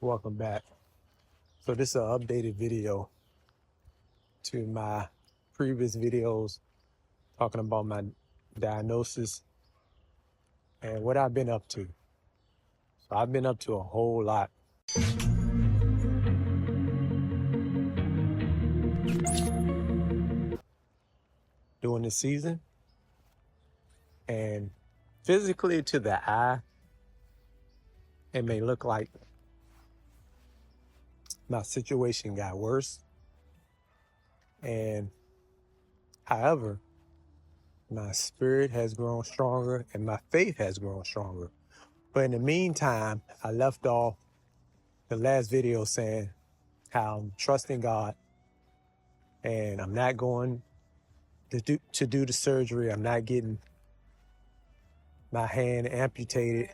Welcome back. So this is an updated video to my previous videos talking about my diagnosis and what I've been up to. So I've been up to a whole lot. During the season, and physically to the eye, it may look like my situation got worse. And however, my spirit has grown stronger and my faith has grown stronger. But in the meantime, I left off the last video saying how I'm trusting God and I'm not going to do the surgery. I'm not getting my hand amputated.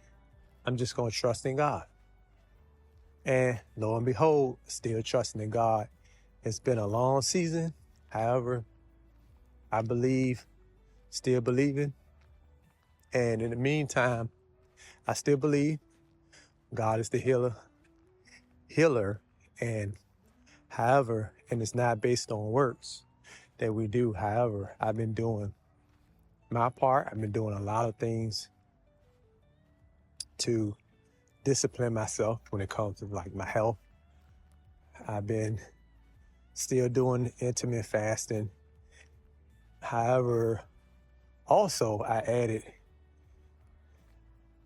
I'm just going to trust in God. And lo and behold, still trusting in God. It's been a long season. However, I believe, still believing. And in the meantime, I still believe God is the healer. And however, and it's not based on works that we do. However, I've been doing my part. I've been doing a lot of things to discipline myself when it comes to like my health. I've been still doing intermittent fasting. However, also I added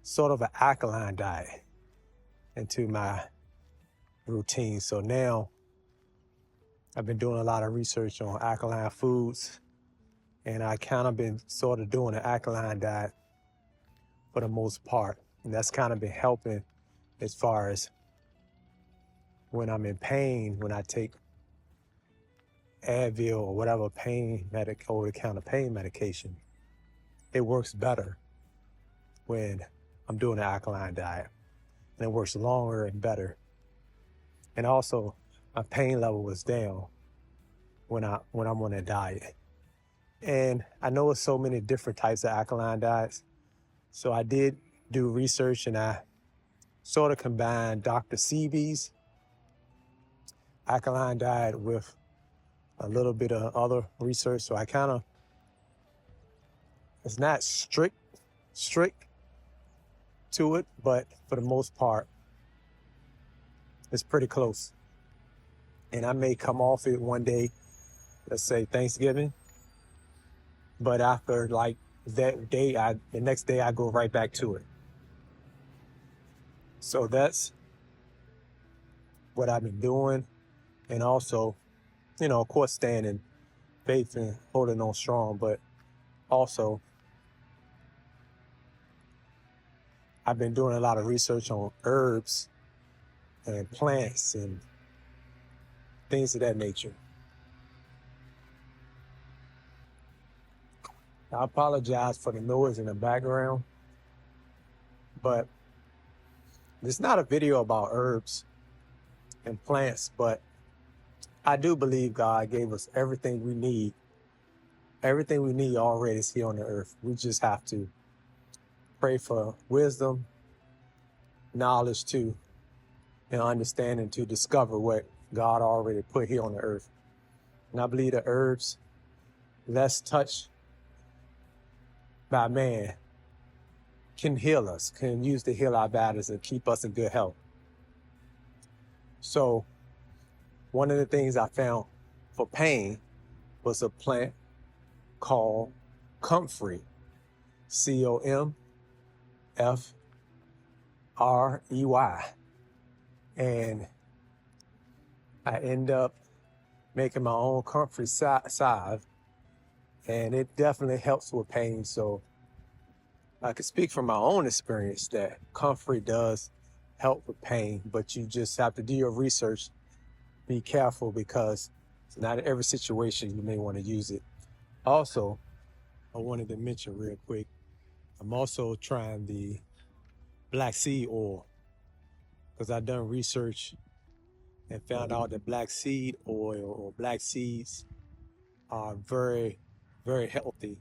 sort of an alkaline diet into my routine. So now I've been doing a lot of research on alkaline foods, and I kind of been sort of doing an alkaline diet for the most part. And that's kind of been helping as far as when I'm in pain, when I take Advil or whatever over-the-counter pain medication, it works better when I'm doing an alkaline diet, and it works longer and better. And also, my pain level was down when I'm on a diet. And I know it's so many different types of alkaline diets, so I did do research and I sort of combined Dr. Sebi's alkaline diet with a little bit of other research. So it's not strict to it, but for the most part, it's pretty close. And I may come off it one day, let's say Thanksgiving, but after like that day, the next day I go right back to it. So that's what I've been doing. And also, of course, staying in faith and holding on strong, but also I've been doing a lot of research on herbs and plants and things of that nature. I apologize for the noise in the background, but it's not a video about herbs and plants, but I do believe God gave us everything we need. Everything we need already is here on the earth. We just have to pray for wisdom, knowledge too, and understanding to discover what God already put here on the earth. And I believe the herbs less touched by man can heal us, can use to heal our bodies and keep us in good health. So one of the things I found for pain was a plant called comfrey, COMFREY. And I end up making my own comfrey salve, and it definitely helps with pain. So I can speak from my own experience that comfrey does help with pain, but you just have to do your research. Be careful, because not in every situation you may want to use it. Also, I wanted to mention real quick, I'm also trying the black seed oil, because I've done research and found out that black seed oil or black seeds are very, very healthy.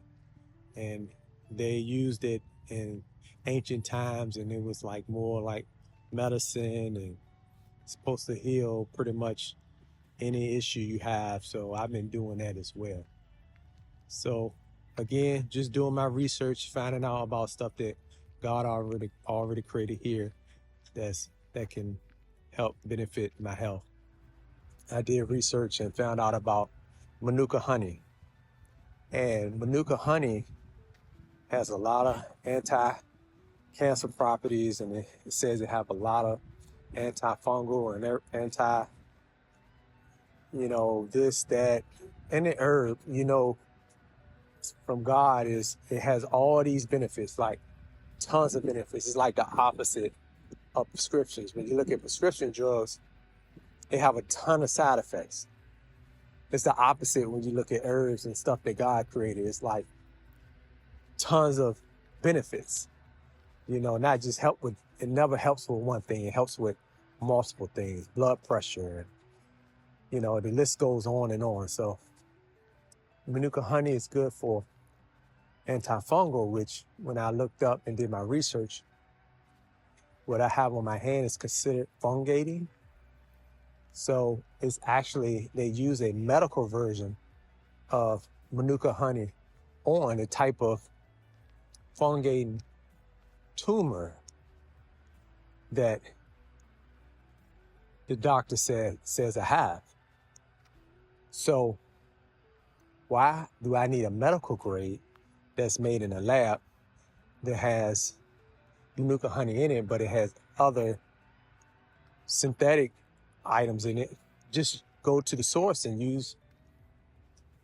And they used it in ancient times, and it was like more like medicine, and It's supposed to heal pretty much any issue you have. So I've been doing that as well. So again, just doing my research, finding out about stuff that God already created here that can help benefit my health. I did research and found out about Manuka honey. And Manuka honey has a lot of anti-cancer properties, and it says it have a lot of antifungal and anti, this, that. And the herb, from God is, it has all these benefits, like tons of benefits. It's like the opposite of prescriptions. When you look at prescription drugs, they have a ton of side effects. It's the opposite when you look at herbs and stuff that God created. It's like tons of benefits, not just it never helps with one thing. It helps with multiple things, blood pressure, and, the list goes on and on. So Manuka honey is good for antifungal, which when I looked up and did my research, what I have on my hand is considered fungating. So it's actually, they use a medical version of Manuka honey on a type of fungating tumor that the doctor says I have. So why do I need a medical grade that's made in a lab that has Manuka honey in it, but it has other synthetic items in it? Just go to the source and use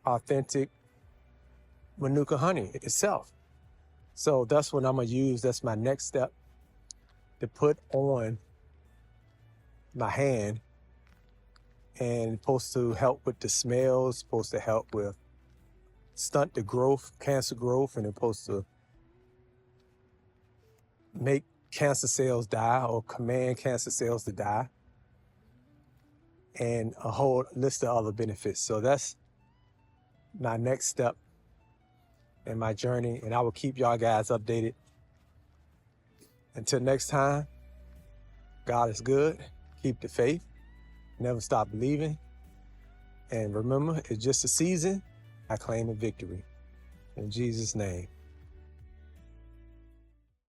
authentic Manuka honey itself. So that's what I'm gonna use. That's my next step, to put on my hand, and supposed to help with the smells, supposed to help with stunt the growth, cancer growth, and it's supposed to make cancer cells die or command cancer cells to die, and a whole list of other benefits. So that's my next step in my journey, and I will keep y'all guys updated. Until next time, God is good. Keep the faith. Never stop believing. And remember, it's just a season. I claim a victory. In Jesus' name.